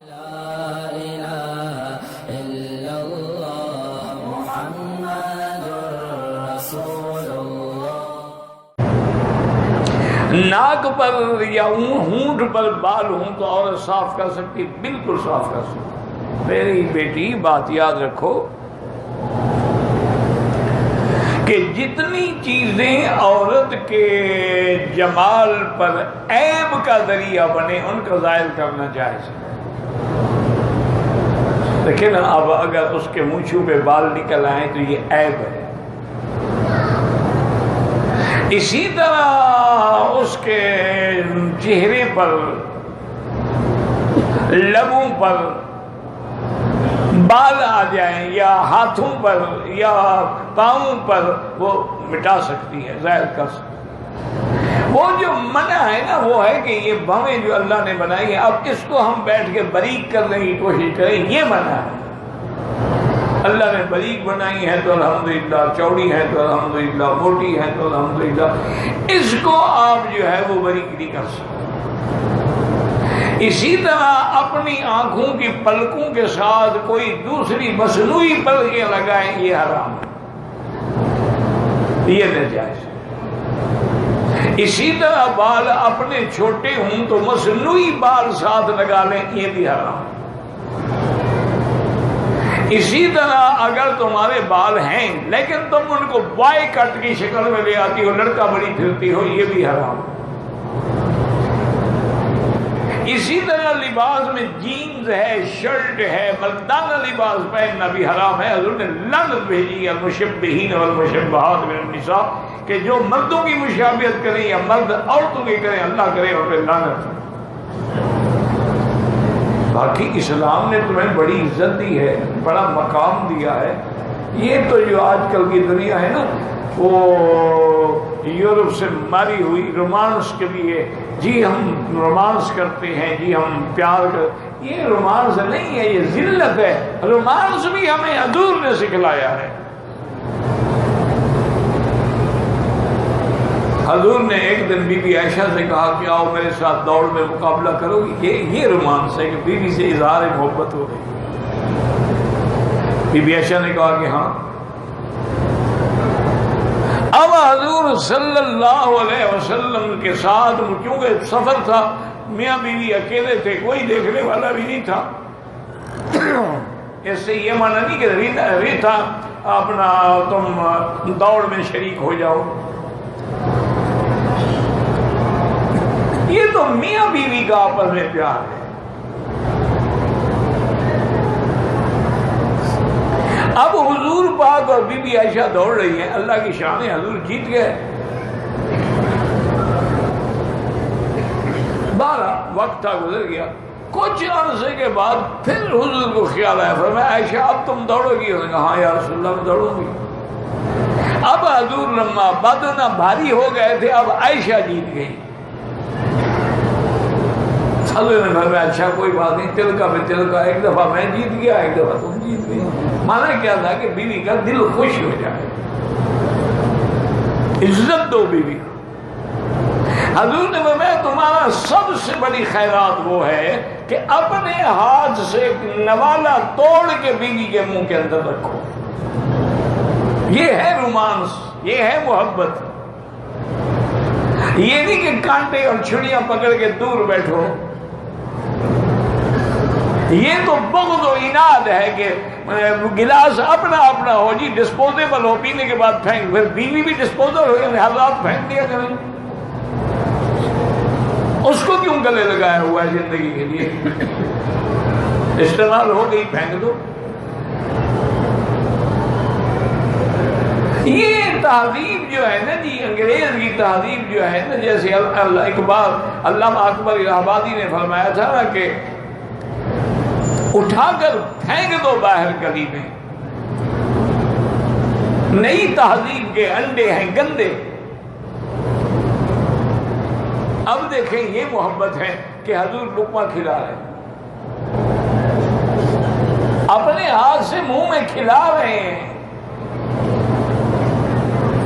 ناک پر یا ہونٹ پر بال ہوں تو عورت صاف کر سکتی، بالکل صاف کر سکتی۔ میری بیٹی بات یاد رکھو کہ جتنی چیزیں عورت کے جمال پر عیب کا ذریعہ بنے ان کا ظاہر کرنا جائز ہے۔ لیکن اب اگر اس کے مونچھوں پہ بال نکل آئیں تو یہ عیب ہے۔ اسی طرح اس کے چہرے پر، لبوں پر بال آ جائیں یا ہاتھوں پر یا پاؤں پر، وہ مٹا سکتی ہے، ظاہر کر سکتی ہے۔ وہ جو منع ہے نا وہ ہے کہ یہ بھویں جو اللہ نے بنائی ہیں اب اس کو ہم بیٹھ کے باریک کرنے کی کوشش کریں، یہ منع ہے۔ اللہ نے باریک بنائی ہے تو الحمدللہ، چوڑی ہے تو الحمدللہ، موٹی ہے تو الحمدللہ، اس کو آپ جو ہے وہ باریک نہیں کر سکتے۔ اسی طرح اپنی آنکھوں کی پلکوں کے ساتھ کوئی دوسری مصنوعی پلکیں لگائیں، یہ حرام ہے، یہ ناجائز ہے۔ اسی طرح بال اپنے چھوٹے ہوں تو مصنوعی بال ساتھ لگا لیں، یہ بھی حرام ہے۔ اسی طرح اگر تمہارے بال ہیں لیکن تم ان کو بوائے کٹ کی شکل میں لے آتی ہو، لڑکا بنی پھرتی ہو، یہ بھی حرام ہے۔ اسی طرح لباس میں جینز ہے، شرٹ ہے، مردانہ لباس پہننا بھی حرام ہے۔ حضور نے لعنت بھیجی المشبہین والمشبہات من النساء، کہ جو مردوں کی مشابہت کریں یا مرد عورتوں کی کریں، اللہ کرے اور پھر لعنت۔ باقی اسلام نے تمہیں بڑی عزت دی ہے، بڑا مقام دیا ہے۔ یہ تو جو آج کل کی دنیا ہے نا، وہ یورپ سے ماری ہوئی رومانس کے لیے، جی ہم رومانس کرتے ہیں، جی ہم پیار کرتے، یہ رومانس نہیں ہے، یہ ذلت ہے۔ رومانس بھی ہمیں حضور نے سکھلایا ہے۔ حضور نے ایک دن بی بی عائشہ سے کہا کہ آؤ میرے ساتھ دوڑ میں مقابلہ کرو گی، یہ رومانس ہے کہ بیوی سے اظہار محبت ہو گئی۔ بی بی عائشہ نے کہا کہ ہاں۔ اب حضور صلی اللہ علیہ وسلم کے ساتھ کیونکہ سفر تھا، میاں بیوی اکیلے تھے، کوئی دیکھنے والا بھی نہیں تھا، اس سے یہ مانا نہیں کہ ریتا اپنا تم دوڑ میں شریک ہو جاؤ، یہ تو میاں بیوی کا آپس میں پیار ہے۔ اب حضور پاک اور بی بی عائشہ دوڑ رہی ہیں، اللہ کی شان ہے، حضور جیت گئے۔ 12 وقت تھا، گزر گیا۔ کچھ عرصے کے بعد پھر حضور کو خیال آیا، فرمایا عائشہ اب تم دوڑو گی؟ انہوں نے کہا ہاں یا رسول اللہ میں دوڑوں گی۔ اب حضور لما بدن بھاری ہو گئے تھے، اب عائشہ جیت گئی۔ حضور نے فرمایا اچھا کوئی بات نہیں، تل کا میں تل کا، ایک دفعہ میں جیت گیا، ایک دفعہ تم جیت گئی۔ مانا کیا تھا کہ بیوی کا دل خوش ہو جائے، عزت دو بیوی کو۔ حضور نے فرمایا تمہارا سب سے بڑی خیرات وہ ہے کہ اپنے ہاتھ سے نوالا توڑ کے بیوی کے منہ کے اندر رکھو۔ یہ ہے رومانس، یہ ہے محبت۔ یہ نہیں کہ کانٹے اور چھڑیاں پکڑ کے دور بیٹھو، یہ تو بغض و عناد ہے کہ گلاس اپنا اپنا ہو، جی ڈسپوزیبل ہو، پینے کے بعد پھینک، پھر بیوی بھی ڈسپوزل ہو گئی، ہر رات پھینک دیا کریں۔ اس کو کیوں گلے لگایا ہوا ہے زندگی کے لیے؟ استعمال ہو گئی پھینک دو۔ یہ تہذیب جو ہے نا جی، انگریز کی تہذیب جو ہے نا، جیسے اقبال علامہ اکبر الہ آبادی نے فرمایا تھا نا کہ اٹھا کر پھینک دو باہر گلی میں، نئی تہذیب کے انڈے ہیں گندے۔ اب دیکھیں یہ محبت ہے کہ حضور لقمہ کھلا رہے ہیں، اپنے ہاتھ سے منہ میں کھلا رہے ہیں۔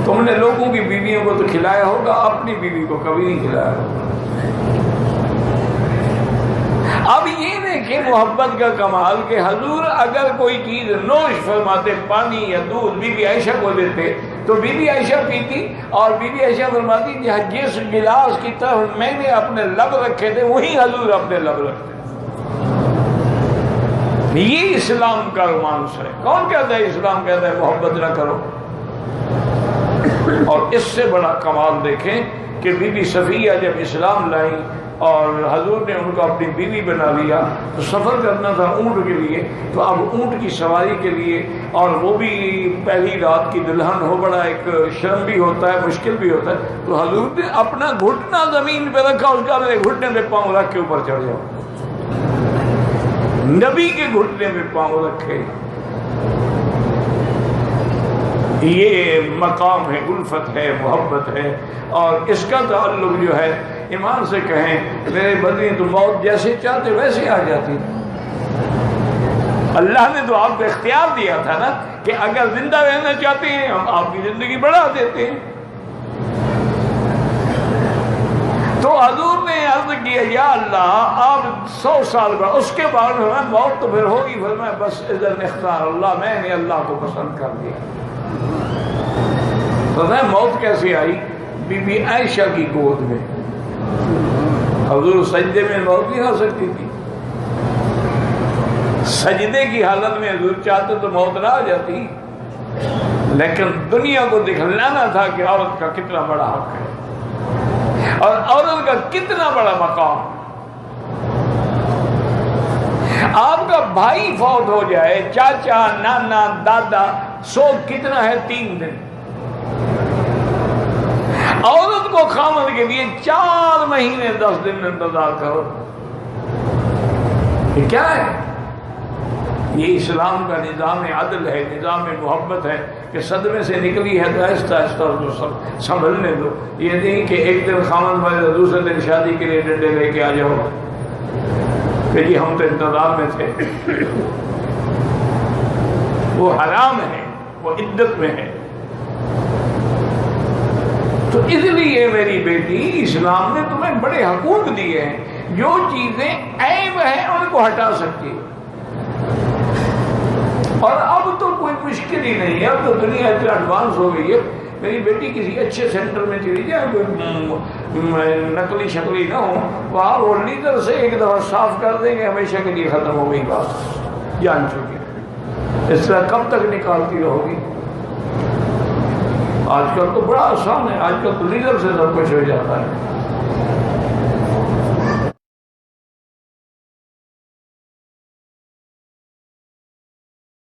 تم نے لوگوں کی بیویوں کو تو کھلایا ہوگا، اپنی بیوی کو کبھی نہیں کھلایا ہوگا۔ اب یہ دیکھیں محبت کا کمال کہ حضور اگر کوئی چیز نوش فرماتے، پانی یا دودھ بی بی عائشہ کو دیتے تو بی بی عائشہ پیتی، اور بی بی عائشہ فرماتی کہ جس گلاس کی طرف میں نے اپنے لب رکھے تھے وہی حضور اپنے لب رکھتے۔ یہ اسلام کا رومانس ہے۔ کون کہتا ہے اسلام کہتا ہے محبت نہ کرو؟ اور اس سے بڑا کمال دیکھیں کہ بی بی صفیہ جب اسلام لائیں اور حضور نے ان کو اپنی بیوی بنا لیا تو سفر کرنا تھا اونٹ کے لیے، تو اب اونٹ کی سواری کے لیے، اور وہ بھی پہلی رات کی دلہن ہو، بڑا ایک شرم بھی ہوتا ہے، مشکل بھی ہوتا ہے، تو حضور نے اپنا گھٹنا زمین پہ رکھا، اس کا میرے گھٹنے پہ پاؤں رکھ کے اوپر چڑھ جاؤ۔ نبی کے گھٹنے پہ پاؤں رکھے۔ یہ مقام ہے، الفت ہے، محبت ہے، اور اس کا تعلق جو ہے ایمان سے کہیں میرے بدنی تو موت جیسے چاہتے ویسے آ جاتی۔ اللہ نے تو آپ کو اختیار دیا تھا نا کہ اگر زندہ رہنا چاہتے ہیں ہم آپ کی زندگی بڑھا دیتے ہیں۔ تو حضور نے عرض کیا یا اللہ آپ 100 سال بعد، اس کے بعد موت تو پھر ہوگی، پھر میں بس اذن اختار اللہ، میں نے اللہ کو پسند کر دیا۔ تو موت کیسے آئی؟ بی بی عائشہ کی گود میں۔ حضور سجدے میں موت نہیں ہو سکتی تھی، سجدے کی حالت میں حضور چاہتے تو موت نہ آ جاتی، لیکن دنیا کو دکھلانا تھا کہ عورت کا کتنا بڑا حق ہے اور عورت کا کتنا بڑا مقام۔ آپ کا بھائی فوت ہو جائے، چاچا، نانا، دادا، سوگ کتنا ہے؟ 3 دن۔ عورت کو خامد کے لیے 4 مہینے 10 دن انتظار کرو، یہ کیا ہے؟ یہ اسلام کا نظام عدل ہے، نظام محبت ہے کہ صدمے سے نکلی ہے تو آہستہ آہستہ سنبھلنے دو۔ یہ نہیں کہ ایک دن خامد والے دوسرے دن شادی کے لیے ڈنڈے لے کے آ جاؤ کہ جی ہم تو انتظار میں تھے۔ وہ حرام ہے، وہ عدت میں ہے۔ تو اس لیے میری بیٹی اسلام نے تمہیں بڑے حقوق دیے ہیں، جو چیزیں عیب ہیں ان کو ہٹا سکتی ہے۔ اور اب تو کوئی مشکل ہی نہیں ہے، اب تو دنیا اتنا ایڈوانس ہو گئی ہے۔ میری بیٹی کسی اچھے سینٹر میں چلی جائے، کوئی نقلی شکلی نہ ہو، وہاں وہ لیڈر سے ایک دفعہ صاف کر دیں گے، ہمیشہ کے لیے ختم ہو گئی بات، جان چکی۔ اس طرح کب تک نکالتی رہو گی؟ آج کل تو بڑا آسان ہے، آج کل تو لیڈر سے سب کچھ ہو جاتا ہے۔